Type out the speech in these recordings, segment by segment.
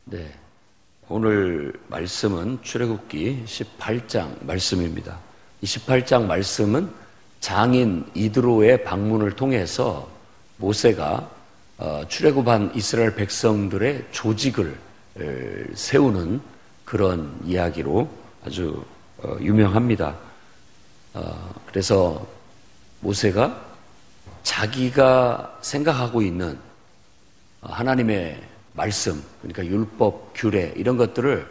네, 오늘 말씀은 출애굽기 18장 말씀입니다. 이 18장 말씀은 장인 이드로의 방문을 통해서 모세가 출애굽한 이스라엘 백성들의 조직을 세우는 그런 이야기로 아주 유명합니다. 그래서 모세가 자기가 생각하고 있는 하나님의 말씀, 그러니까 율법, 규례 이런 것들을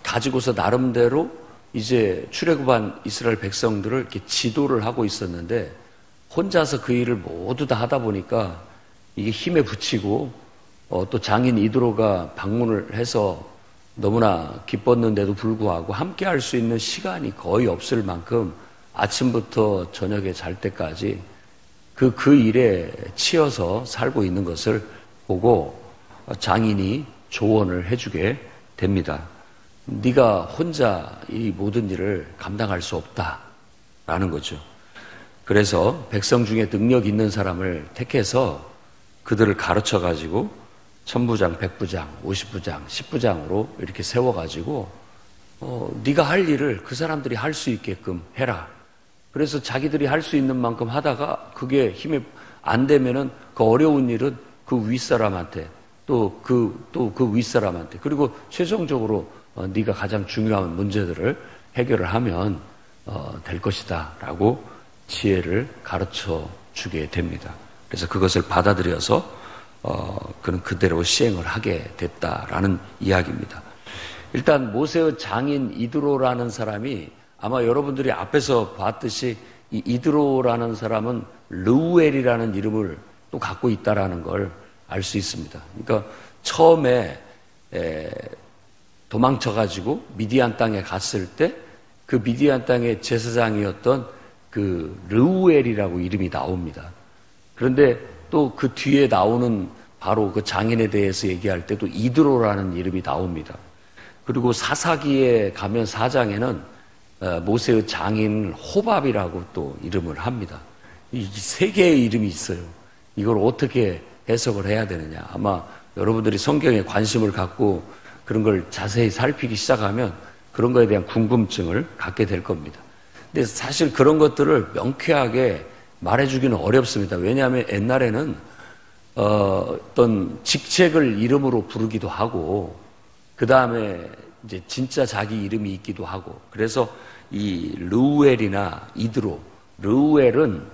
가지고서 나름대로 이제 출애굽한 이스라엘 백성들을 이렇게 지도를 하고 있었는데 혼자서 그 일을 모두 다 하다 보니까 이게 힘에 부치고 또 장인 이드로가 방문을 해서 너무나 기뻤는데도 불구하고 함께 할 수 있는 시간이 거의 없을 만큼 아침부터 저녁에 잘 때까지 그 일에 치여서 살고 있는 것을 보고 장인이 조언을 해주게 됩니다. 네가 혼자 이 모든 일을 감당할 수 없다라는 거죠. 그래서 백성 중에 능력 있는 사람을 택해서 그들을 가르쳐가지고 천부장, 백부장, 50부장, 10부장으로 이렇게 세워가지고 네가 할 일을 그 사람들이 할 수 있게끔 해라. 그래서 자기들이 할 수 있는 만큼 하다가 그게 힘이 안 되면은 그 어려운 일은 그 윗사람한테 또 그 윗사람한테 그리고 최종적으로 네가 가장 중요한 문제들을 해결을 하면 될 것이다 라고 지혜를 가르쳐 주게 됩니다. 그래서 그것을 받아들여서 그는 그대로 시행을 하게 됐다라는 이야기입니다. 일단 모세의 장인 이드로라는 사람이 아마 여러분들이 앞에서 봤듯이 이 이드로라는 사람은 르우엘이라는 이름을 또 갖고 있다라는 걸 알 수 있습니다. 그러니까 처음에 도망쳐가지고 미디안 땅에 갔을 때 그 미디안 땅의 제사장이었던 그 르우엘이라고 이름이 나옵니다. 그런데 또 그 뒤에 나오는 바로 그 장인에 대해서 얘기할 때도 이드로라는 이름이 나옵니다. 그리고 사사기에 가면 4장에는 모세의 장인 호밥이라고 또 이름을 합니다. 이 세 개의 이름이 있어요. 이걸 어떻게 해석을 해야 되느냐. 아마 여러분들이 성경에 관심을 갖고 그런 걸 자세히 살피기 시작하면 그런 거에 대한 궁금증을 갖게 될 겁니다. 근데 사실 그런 것들을 명쾌하게 말해주기는 어렵습니다. 왜냐하면 옛날에는 어떤 직책을 이름으로 부르기도 하고 그 다음에 이제 진짜 자기 이름이 있기도 하고 그래서 이 르우엘이나 이드로, 르우엘은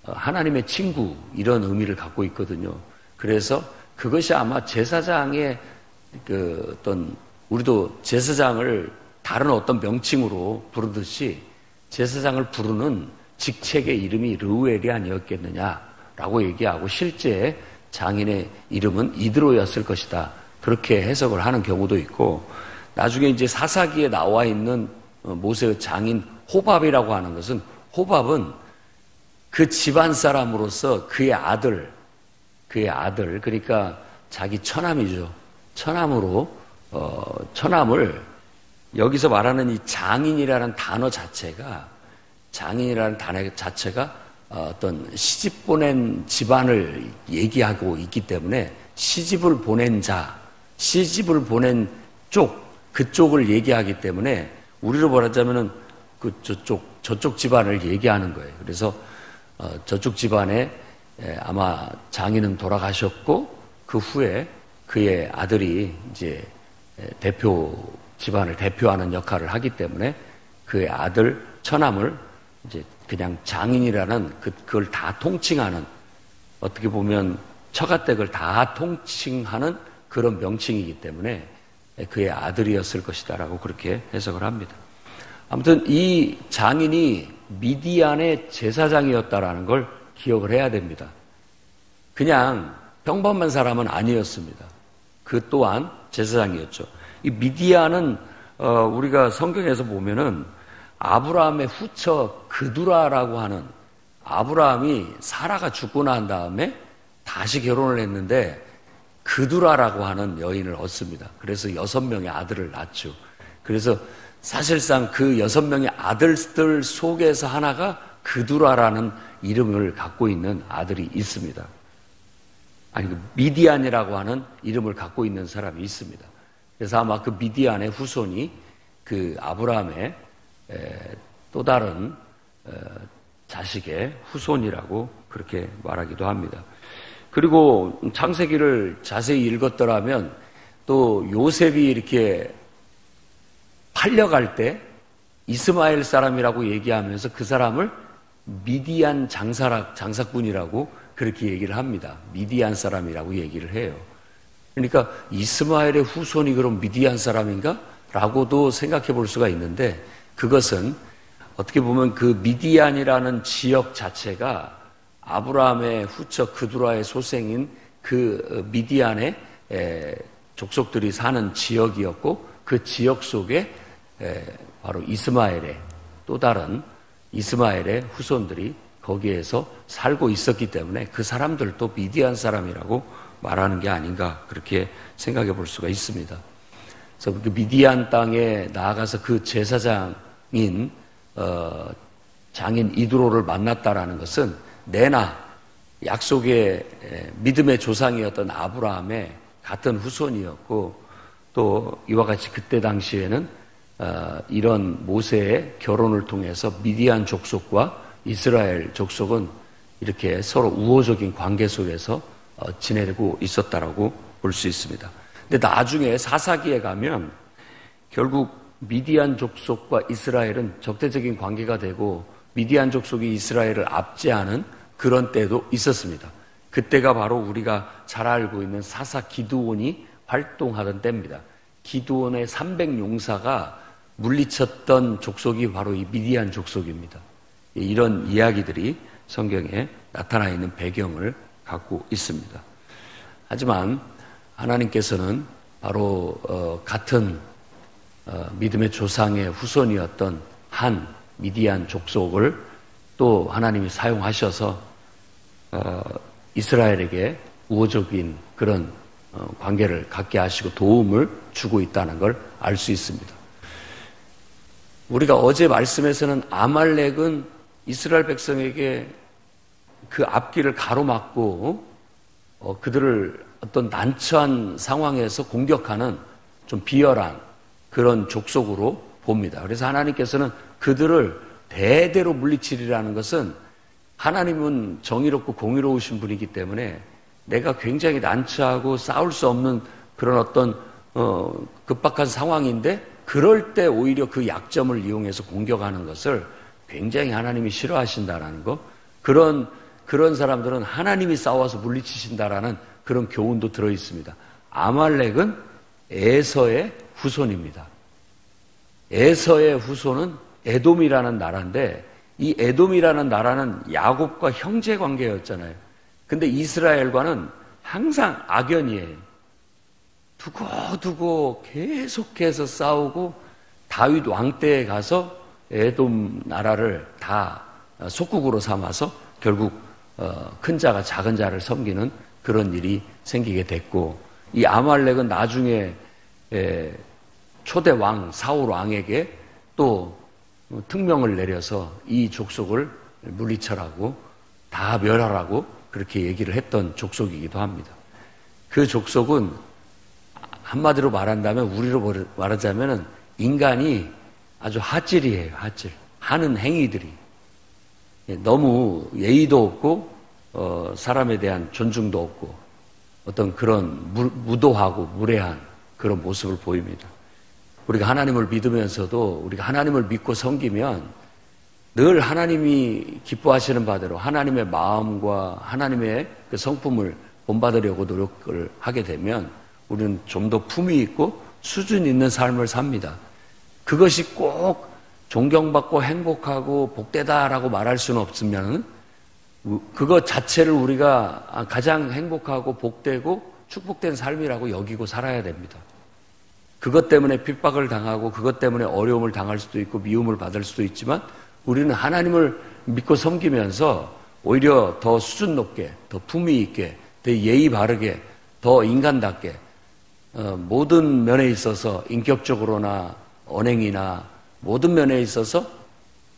하나님의 친구 이런 의미를 갖고 있거든요. 그래서 그것이 아마 제사장의 그 어떤 우리도 제사장을 다른 어떤 명칭으로 부르듯이 제사장을 부르는 직책의 이름이 르우엘이 아니었겠느냐라고 얘기하고 실제 장인의 이름은 이드로였을 것이다. 그렇게 해석을 하는 경우도 있고 나중에 이제 사사기에 나와 있는 모세의 장인 호밥이라고 하는 것은 호밥은 그 집안 사람으로서 그의 아들 그러니까 자기 처남이죠. 처남으로 처남을 여기서 말하는 이 장인이라는 단어 자체가 어떤 시집 보낸 집안을 얘기하고 있기 때문에 시집을 보낸 자, 시집을 보낸 그쪽을 얘기하기 때문에 우리로 말하자면은 저쪽 집안을 얘기하는 거예요. 그래서 저쪽 집안에 아마 장인은 돌아가셨고 그 후에 그의 아들이 이제 집안을 대표하는 역할을 하기 때문에 그의 아들 처남을 이제 그냥 장인이라는 그걸 다 통칭하는 어떻게 보면 처가댁을 다 통칭하는 그런 명칭이기 때문에 그의 아들이었을 것이다라고 그렇게 해석을 합니다. 아무튼 이 장인이 미디안의 제사장이었다라는 걸 기억을 해야 됩니다. 그냥 평범한 사람은 아니었습니다. 그 또한 제사장이었죠. 이 미디안은 우리가 성경에서 보면은 아브라함의 후처 그두라라고 하는 아브라함이 사라가 죽고 난 다음에 다시 결혼을 했는데 그두라라고 하는 여인을 얻습니다. 그래서 6명의 아들을 낳죠. 그래서 사실상 그 6명의 아들들 속에서 하나가 그두라라는 이름을 갖고 있는 아들이 있습니다. 아니, 미디안이라고 하는 이름을 갖고 있는 사람이 있습니다. 그래서 아마 그 미디안의 후손이 그 아브라함의 또 다른 자식의 후손이라고 그렇게 말하기도 합니다. 그리고 창세기를 자세히 읽었더라면 또 요셉이 이렇게 팔려갈 때 이스마엘 사람이라고 얘기하면서 그 사람을 미디안 장사꾼이라고 그렇게 얘기를 합니다. 미디안 사람이라고 얘기를 해요. 그러니까 이스마엘의 후손이 그럼 미디안 사람인가? 라고도 생각해 볼 수가 있는데, 그것은 어떻게 보면 그 미디안이라는 지역 자체가 아브라함의 후처 그두라의 소생인 그 미디안의 족속들이 사는 지역이었고, 그 지역 속에 바로 이스마엘의 또 다른 이스마엘의 후손들이 거기에서 살고 있었기 때문에 그 사람들도 미디안 사람이라고 말하는 게 아닌가, 그렇게 생각해 볼 수가 있습니다. 그래서 그 미디안 땅에 나아가서 그 제사장인 장인 이드로를 만났다라는 것은 내나 약속의 믿음의 조상이었던 아브라함의 같은 후손이었고, 또 이와 같이 그때 당시에는 이런 모세의 결혼을 통해서 미디안 족속과 이스라엘 족속은 이렇게 서로 우호적인 관계 속에서 지내고 있었다라고 볼 수 있습니다. 근데 나중에 사사기에 가면 결국 미디안 족속과 이스라엘은 적대적인 관계가 되고 미디안 족속이 이스라엘을 압제하는 그런 때도 있었습니다. 그때가 바로 우리가 잘 알고 있는 사사 기드온이 활동하던 때입니다. 기드온의 300용사가 물리쳤던 족속이 바로 이 미디안 족속입니다. 이런 이야기들이 성경에 나타나 있는 배경을 갖고 있습니다. 하지만 하나님께서는 바로 같은 믿음의 조상의 후손이었던 한 미디안 족속을 또 하나님이 사용하셔서 이스라엘에게 우호적인 그런 관계를 갖게 하시고 도움을 주고 있다는 걸 알 수 있습니다. 우리가 어제 말씀에서는 아말렉은 이스라엘 백성에게 그 앞길을 가로막고 그들을 어떤 난처한 상황에서 공격하는 좀 비열한 그런 족속으로 봅니다. 그래서 하나님께서는 그들을 대대로 물리치리라는 것은 하나님은 정의롭고 공의로우신 분이기 때문에 내가 굉장히 난처하고 싸울 수 없는 그런 어떤 급박한 상황인데 그럴 때 오히려 그 약점을 이용해서 공격하는 것을 굉장히 하나님이 싫어하신다라는 거, 그런 사람들은 하나님이 싸워서 물리치신다라는 그런 교훈도 들어 있습니다. 아말렉은 에서의 후손입니다. 에서의 후손은 에돔이라는 나라인데 이 에돔이라는 나라는 야곱과 형제 관계였잖아요. 근데 이스라엘과는 항상 악연이에요. 두고두고 계속해서 싸우고 다윗 왕 때에 가서 에돔 나라를 다 속국으로 삼아서 결국 큰 자가 작은 자를 섬기는 그런 일이 생기게 됐고, 이 아말렉은 나중에 초대 왕 사울 왕에게 또 특명을 내려서 이 족속을 물리쳐라고 다 멸하라고 그렇게 얘기를 했던 족속이기도 합니다. 그 족속은 한마디로 말한다면, 우리로 말하자면 인간이 아주 하질이에요. 하질. 하는 행위들이 너무 예의도 없고 사람에 대한 존중도 없고 어떤 그런 무도하고 무례한 그런 모습을 보입니다. 우리가 하나님을 믿으면서도 우리가 하나님을 믿고 섬기면 늘 하나님이 기뻐하시는 바대로 하나님의 마음과 하나님의 그 성품을 본받으려고 노력을 하게 되면 우리는 좀 더 품위 있고 수준 있는 삶을 삽니다. 그것이 꼭 존경받고 행복하고 복되다라고 말할 수는 없으면 그것 자체를 우리가 가장 행복하고 복되고 축복된 삶이라고 여기고 살아야 됩니다. 그것 때문에 핍박을 당하고 그것 때문에 어려움을 당할 수도 있고 미움을 받을 수도 있지만 우리는 하나님을 믿고 섬기면서 오히려 더 수준 높게, 더 품위 있게, 더 예의 바르게, 더 인간답게 모든 면에 있어서 인격적으로나 언행이나 모든 면에 있어서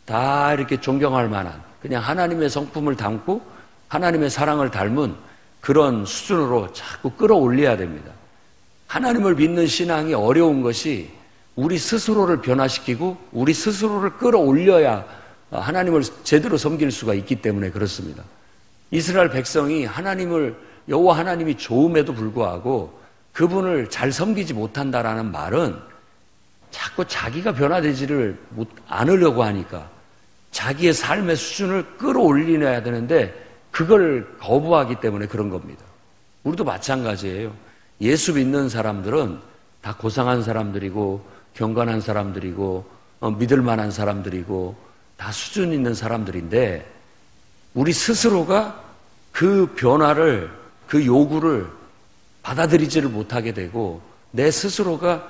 다 이렇게 존경할 만한 그냥 하나님의 성품을 담고 하나님의 사랑을 닮은 그런 수준으로 자꾸 끌어올려야 됩니다. 하나님을 믿는 신앙이 어려운 것이 우리 스스로를 변화시키고 우리 스스로를 끌어올려야 하나님을 제대로 섬길 수가 있기 때문에 그렇습니다. 이스라엘 백성이 여호와 하나님이 좋음에도 불구하고 그분을 잘 섬기지 못한다라는 말은 자꾸 자기가 변화되지를 않으려고 하니까 자기의 삶의 수준을 끌어올려야 되는데 그걸 거부하기 때문에 그런 겁니다. 우리도 마찬가지예요. 예수 믿는 사람들은 다 고상한 사람들이고 경건한 사람들이고 믿을 만한 사람들이고 다 수준 있는 사람들인데 우리 스스로가 그 변화를, 그 요구를 받아들이지를 못하게 되고 내 스스로가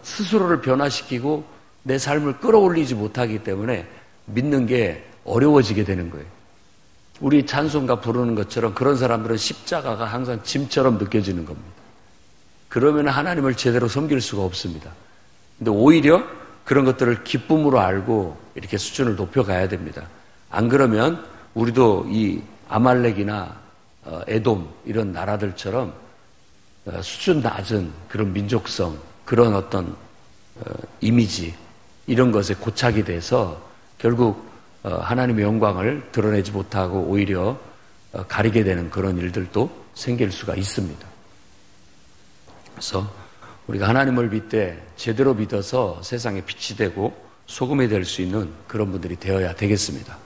스스로를 변화시키고 내 삶을 끌어올리지 못하기 때문에 믿는 게 어려워지게 되는 거예요. 우리 찬송가 부르는 것처럼 그런 사람들은 십자가가 항상 짐처럼 느껴지는 겁니다. 그러면 하나님을 제대로 섬길 수가 없습니다. 근데 오히려 그런 것들을 기쁨으로 알고 이렇게 수준을 높여가야 됩니다. 안 그러면 우리도 이 아말렉이나 에돔 이런 나라들처럼 수준 낮은 그런 민족성, 그런 어떤 이미지 이런 것에 고착이 돼서 결국 하나님의 영광을 드러내지 못하고 오히려 가리게 되는 그런 일들도 생길 수가 있습니다. 그래서 우리가 하나님을 믿되 제대로 믿어서 세상에 빛이 되고 소금이 될 수 있는 그런 분들이 되어야 되겠습니다.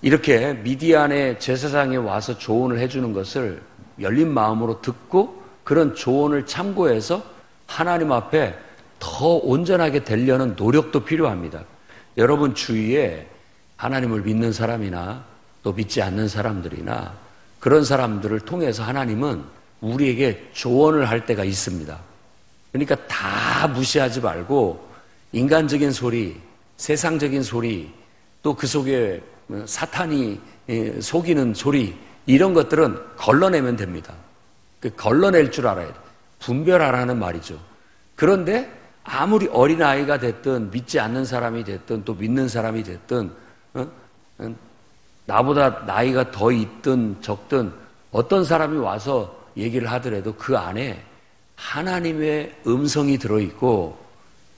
이렇게 미디안의 제사장에 와서 조언을 해주는 것을 열린 마음으로 듣고 그런 조언을 참고해서 하나님 앞에 더 온전하게 되려는 노력도 필요합니다. 여러분 주위에 하나님을 믿는 사람이나 또 믿지 않는 사람들이나 그런 사람들을 통해서 하나님은 우리에게 조언을 할 때가 있습니다. 그러니까 다 무시하지 말고 인간적인 소리, 세상적인 소리, 또 그 속에 사탄이 속이는 소리 이런 것들은 걸러내면 됩니다. 걸러낼 줄 알아야 돼요. 분별하라는 말이죠. 그런데 아무리 어린아이가 됐든 믿지 않는 사람이 됐든 또 믿는 사람이 됐든 나보다 나이가 더 있든 적든 어떤 사람이 와서 얘기를 하더라도 그 안에 하나님의 음성이 들어있고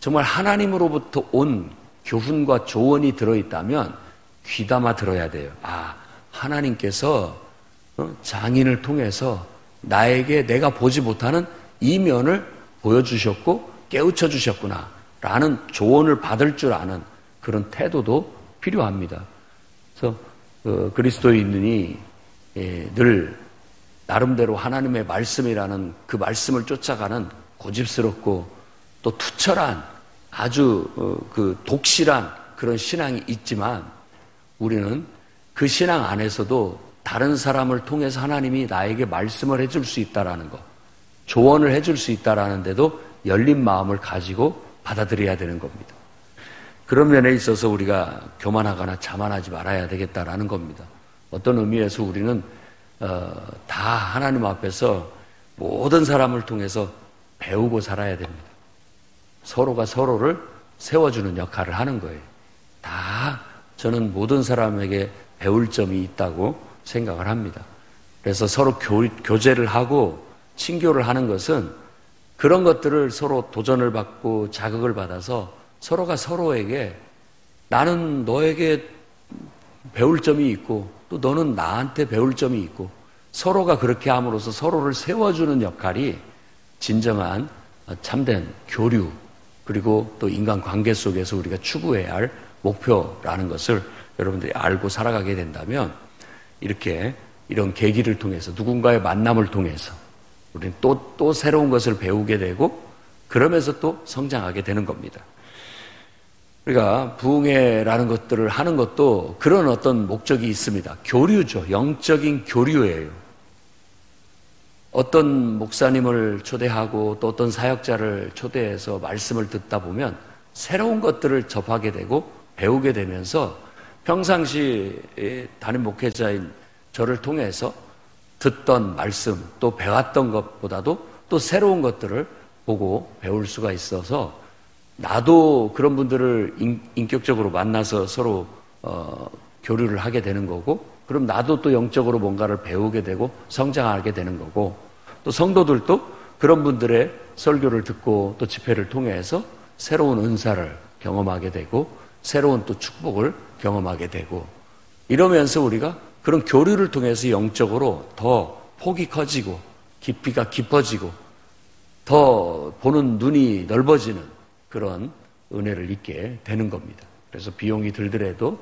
정말 하나님으로부터 온 교훈과 조언이 들어있다면 귀담아 들어야 돼요. 아, 하나님께서 장인을 통해서 나에게 내가 보지 못하는 이면을 보여주셨고 깨우쳐 주셨구나 라는 조언을 받을 줄 아는 그런 태도도 필요합니다. 그래서 그리스도인이 늘 나름대로 하나님의 말씀이라는 그 말씀을 쫓아가는 고집스럽고 또 투철한 아주 그 독실한 그런 신앙이 있지만 우리는 그 신앙 안에서도 다른 사람을 통해서 하나님이 나에게 말씀을 해줄 수 있다라는 것, 조언을 해줄 수 있다라는 데도 열린 마음을 가지고 받아들여야 되는 겁니다. 그런 면에 있어서 우리가 교만하거나 자만하지 말아야 되겠다라는 겁니다. 어떤 의미에서 우리는 다 하나님 앞에서 모든 사람을 통해서 배우고 살아야 됩니다. 서로가 서로를 세워주는 역할을 하는 거예요. 다 저는 모든 사람에게 배울 점이 있다고 생각을 합니다. 그래서 서로 교제를 하고 친교를 하는 것은 그런 것들을 서로 도전을 받고 자극을 받아서 서로가 서로에게 나는 너에게 배울 점이 있고 또 너는 나한테 배울 점이 있고 서로가 그렇게 함으로써 서로를 세워주는 역할이 진정한 참된 교류 그리고 또 인간관계 속에서 우리가 추구해야 할 목표라는 것을 여러분들이 알고 살아가게 된다면 이렇게 이런 계기를 통해서 누군가의 만남을 통해서 우리는 또 새로운 것을 배우게 되고 그러면서 또 성장하게 되는 겁니다. 우리가 부흥회라는 것들을 하는 것도 그런 어떤 목적이 있습니다. 교류죠. 영적인 교류예요. 어떤 목사님을 초대하고 또 어떤 사역자를 초대해서 말씀을 듣다 보면 새로운 것들을 접하게 되고 배우게 되면서 평상시 담임 목회자인 저를 통해서 듣던 말씀 또 배웠던 것보다도 또 새로운 것들을 보고 배울 수가 있어서 나도 그런 분들을 인격적으로 만나서 서로 교류를 하게 되는 거고 그럼 나도 또 영적으로 뭔가를 배우게 되고 성장하게 되는 거고 또 성도들도 그런 분들의 설교를 듣고 또 집회를 통해서 새로운 은사를 경험하게 되고 새로운 또 축복을 경험하게 되고 이러면서 우리가 그런 교류를 통해서 영적으로 더 폭이 커지고 깊이가 깊어지고 더 보는 눈이 넓어지는 그런 은혜를 입게 되는 겁니다. 그래서 비용이 들더라도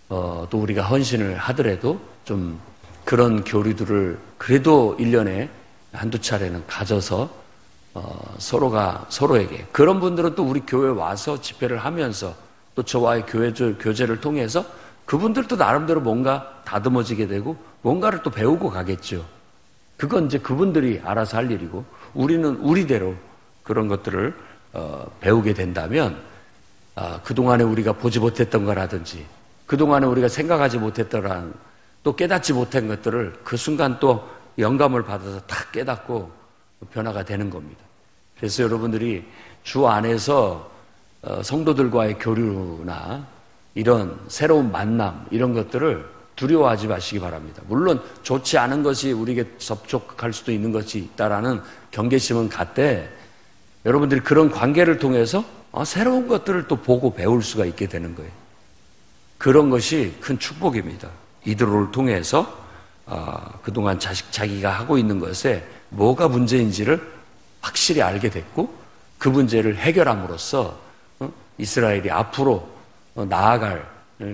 또 우리가 헌신을 하더라도 좀 그런 교류들을 그래도 1년에 한두 차례는 가져서 서로가 서로에게 그런 분들은 또 우리 교회에 와서 집회를 하면서 또 저와의 교제를 통해서 그분들도 나름대로 뭔가 다듬어지게 되고 뭔가를 또 배우고 가겠죠. 그건 이제 그분들이 알아서 할 일이고 우리는 우리대로 그런 것들을 배우게 된다면 그동안에 우리가 보지 못했던 거라든지 그동안에 우리가 생각하지 못했던 또 깨닫지 못한 것들을 그 순간 또 영감을 받아서 다 깨닫고 변화가 되는 겁니다. 그래서 여러분들이 주 안에서 성도들과의 교류나 이런 새로운 만남 이런 것들을 두려워하지 마시기 바랍니다. 물론 좋지 않은 것이 우리에게 접촉할 수도 있는 것이 있다라는 경계심은 갖되 여러분들이 그런 관계를 통해서 새로운 것들을 또 보고 배울 수가 있게 되는 거예요. 그런 것이 큰 축복입니다. 이들을 통해서 그동안 자기가 하고 있는 것에 뭐가 문제인지를 확실히 알게 됐고 그 문제를 해결함으로써 이스라엘이 앞으로 나아갈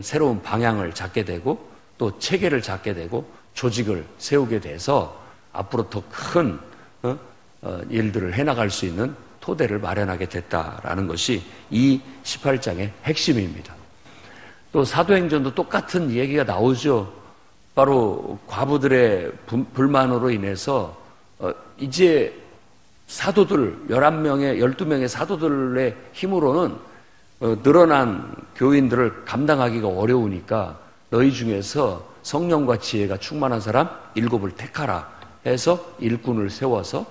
새로운 방향을 잡게 되고 또 체계를 잡게 되고 조직을 세우게 돼서 앞으로 더 큰 일들을 해나갈 수 있는 토대를 마련하게 됐다라는 것이 이 18장의 핵심입니다. 또 사도행전도 똑같은 얘기가 나오죠. 바로 과부들의 불만으로 인해서 이제 사도들 11명의 12명의 사도들의 힘으로는 늘어난 교인들을 감당하기가 어려우니까 너희 중에서 성령과 지혜가 충만한 사람 7을 택하라 해서 일꾼을 세워서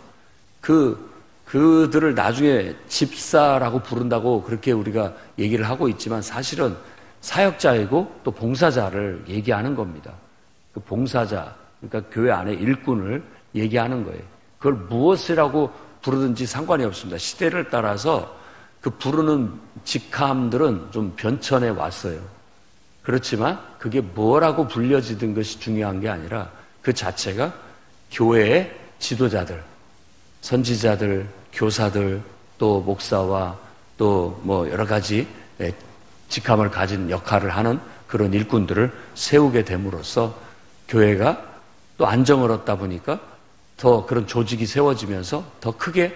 그들을 나중에 집사라고 부른다고 그렇게 우리가 얘기를 하고 있지만 사실은 사역자이고 또 봉사자를 얘기하는 겁니다. 그 봉사자, 그러니까 교회 안에 일꾼을 얘기하는 거예요. 그걸 무엇이라고 부르든지 상관이 없습니다. 시대를 따라서 그 부르는 직함들은 좀 변천해 왔어요. 그렇지만 그게 뭐라고 불려지던 것이 중요한 게 아니라 그 자체가 교회의 지도자들, 선지자들, 교사들, 또 목사와 또 뭐 여러 가지 직함을 가진 역할을 하는 그런 일꾼들을 세우게 됨으로써 교회가 또 안정을 얻다 보니까 더 그런 조직이 세워지면서 더 크게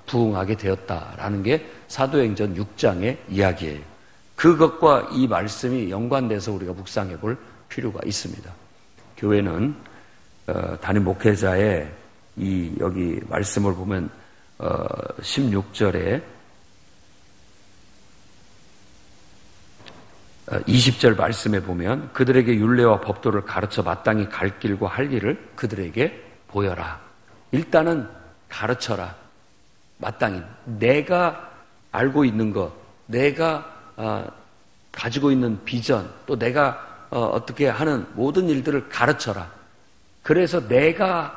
부흥하게 되었다라는 게 사도행전 6장의 이야기예요. 그것과 이 말씀이 연관돼서 우리가 묵상해 볼 필요가 있습니다. 교회는 담임 목회자의 여기 말씀을 보면 16절에 20절 말씀에 보면 그들에게 율례와 법도를 가르쳐 마땅히 갈 길과 할 일을 그들에게 보여라. 일단은 가르쳐라. 마땅히 내가 알고 있는 것, 내가 가지고 있는 비전, 또 내가 어떻게 하는 모든 일들을 가르쳐라. 그래서 내가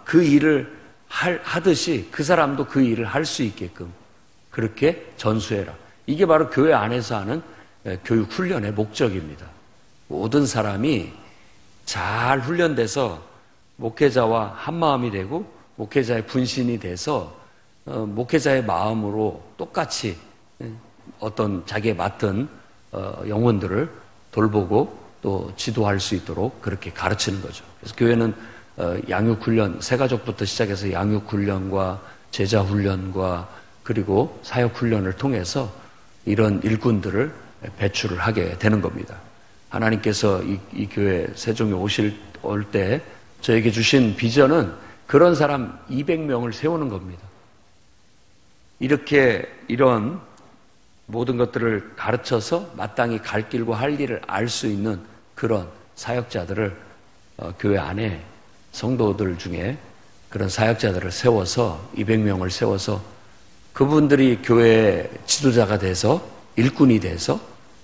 그 일을 하듯이 그 사람도 그 일을 할 수 있게끔 그렇게 전수해라. 이게 바로 교회 안에서 하는 교육 훈련의 목적입니다. 모든 사람이 잘 훈련돼서 목회자와 한마음이 되고 목회자의 분신이 돼서 목회자의 마음으로 똑같이 어떤 자기의 맡은 영혼들을 돌보고 또 지도할 수 있도록 그렇게 가르치는 거죠. 그래서 교회는 양육훈련, 새가족부터 시작해서 양육훈련과 제자훈련과 그리고 사역훈련을 통해서 이런 일꾼들을 배출을 하게 되는 겁니다. 하나님께서 이 교회 세종에 올 때 저에게 주신 비전은 그런 사람 200명을 세우는 겁니다. 이런 모든 것들을 가르쳐서 마땅히 갈 길과 할 일을 알 수 있는 그런 사역자들을 교회 안에 성도들 중에 그런 사역자들을 세워서 200명을 세워서 그분들이 교회의 지도자가 돼서 일꾼이 돼서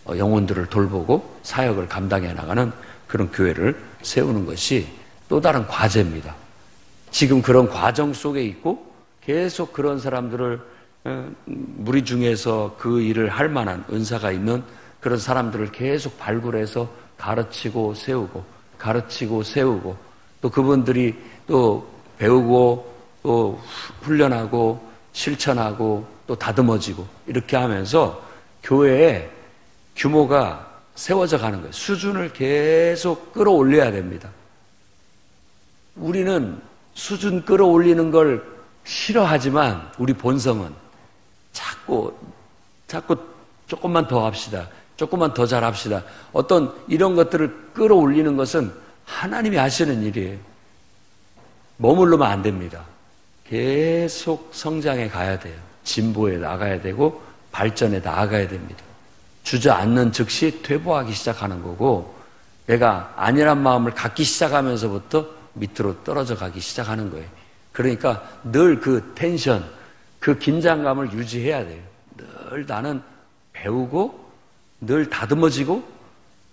영혼들을 돌보고 사역을 감당해 나가는 그런 교회를 세우는 것이 또 다른 과제입니다. 지금 그런 과정 속에 있고 계속 그런 사람들을 무리 중에서 그 일을 할 만한 은사가 있는 그런 사람들을 계속 발굴해서 가르치고 세우고 또 그분들이 또 배우고 또 훈련하고 실천하고 또 다듬어지고 이렇게 하면서 교회의 규모가 세워져 가는 거예요. 수준을 계속 끌어올려야 됩니다. 우리는 수준 끌어올리는 걸 싫어하지만 우리 본성은 자꾸 조금만 더 합시다. 조금만 더 잘합시다. 어떤 이런 것들을 끌어올리는 것은 하나님이 하시는 일이에요. 머무르면 안 됩니다. 계속 성장해 가야 돼요. 진보에 나가야 되고 발전에 나아가야 됩니다. 주저앉는 즉시 퇴보하기 시작하는 거고 내가 아니란 마음을 갖기 시작하면서부터 밑으로 떨어져 가기 시작하는 거예요. 그러니까 늘 그 텐션, 그 긴장감을 유지해야 돼요. 늘 나는 배우고 늘 다듬어지고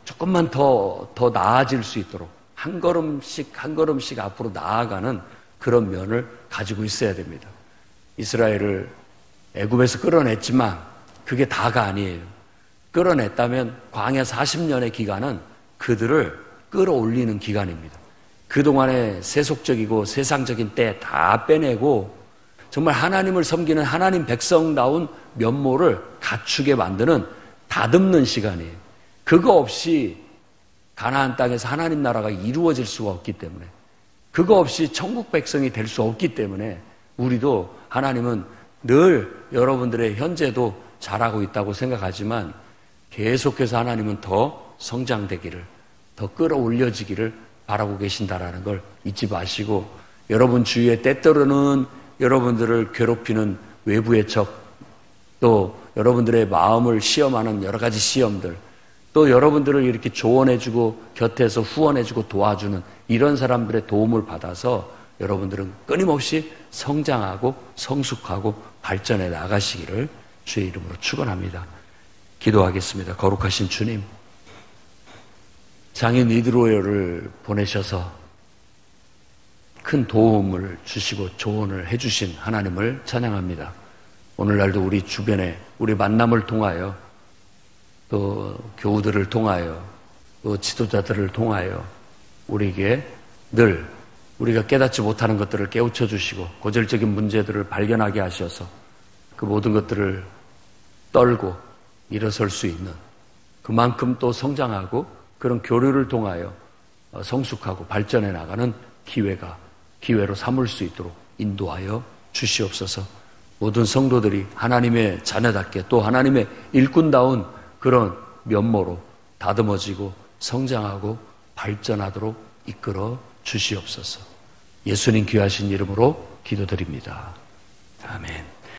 조금만 더 나아질 수 있도록 한 걸음씩 앞으로 나아가는 그런 면을 가지고 있어야 됩니다. 이스라엘을 애굽에서 끌어냈지만 그게 다가 아니에요. 끌어냈다면 광야 40년의 기간은 그들을 끌어올리는 기간입니다. 그동안의 세속적이고 세상적인 때 다 빼내고 정말 하나님을 섬기는 하나님 백성다운 면모를 갖추게 만드는 다듬는 시간이에요. 그거 없이 가나안 땅에서 하나님 나라가 이루어질 수가 없기 때문에 그거 없이 천국 백성이 될 수 없기 때문에 우리도 하나님은 늘 여러분들의 현재도 잘하고 있다고 생각하지만 계속해서 하나님은 더 성장되기를 더 끌어올려지기를 바라고 계신다라는 걸 잊지 마시고 여러분 주위에 때때로는 여러분들을 괴롭히는 외부의 적 또 여러분들의 마음을 시험하는 여러 가지 시험들 또 여러분들을 이렇게 조언해주고 곁에서 후원해주고 도와주는 이런 사람들의 도움을 받아서 여러분들은 끊임없이 성장하고 성숙하고 발전해 나가시기를 주의 이름으로 축원합니다. 기도하겠습니다. 거룩하신 주님, 장인 이드로요를 보내셔서 큰 도움을 주시고 조언을 해주신 하나님을 찬양합니다. 오늘날도 우리 주변에 우리 만남을 통하여 또 교우들을 통하여 또 지도자들을 통하여 우리에게 늘 우리가 깨닫지 못하는 것들을 깨우쳐 주시고 고질적인 문제들을 발견하게 하셔서 그 모든 것들을 떨고 일어설 수 있는 그만큼 또 성장하고 그런 교류를 통하여 성숙하고 발전해 나가는 기회로 삼을 수 있도록 인도하여 주시옵소서. 모든 성도들이 하나님의 자녀답게 또 하나님의 일꾼다운 그런 면모로 다듬어지고 성장하고 발전하도록 이끌어 주시옵소서. 예수님 귀하신 이름으로 기도드립니다. 아멘.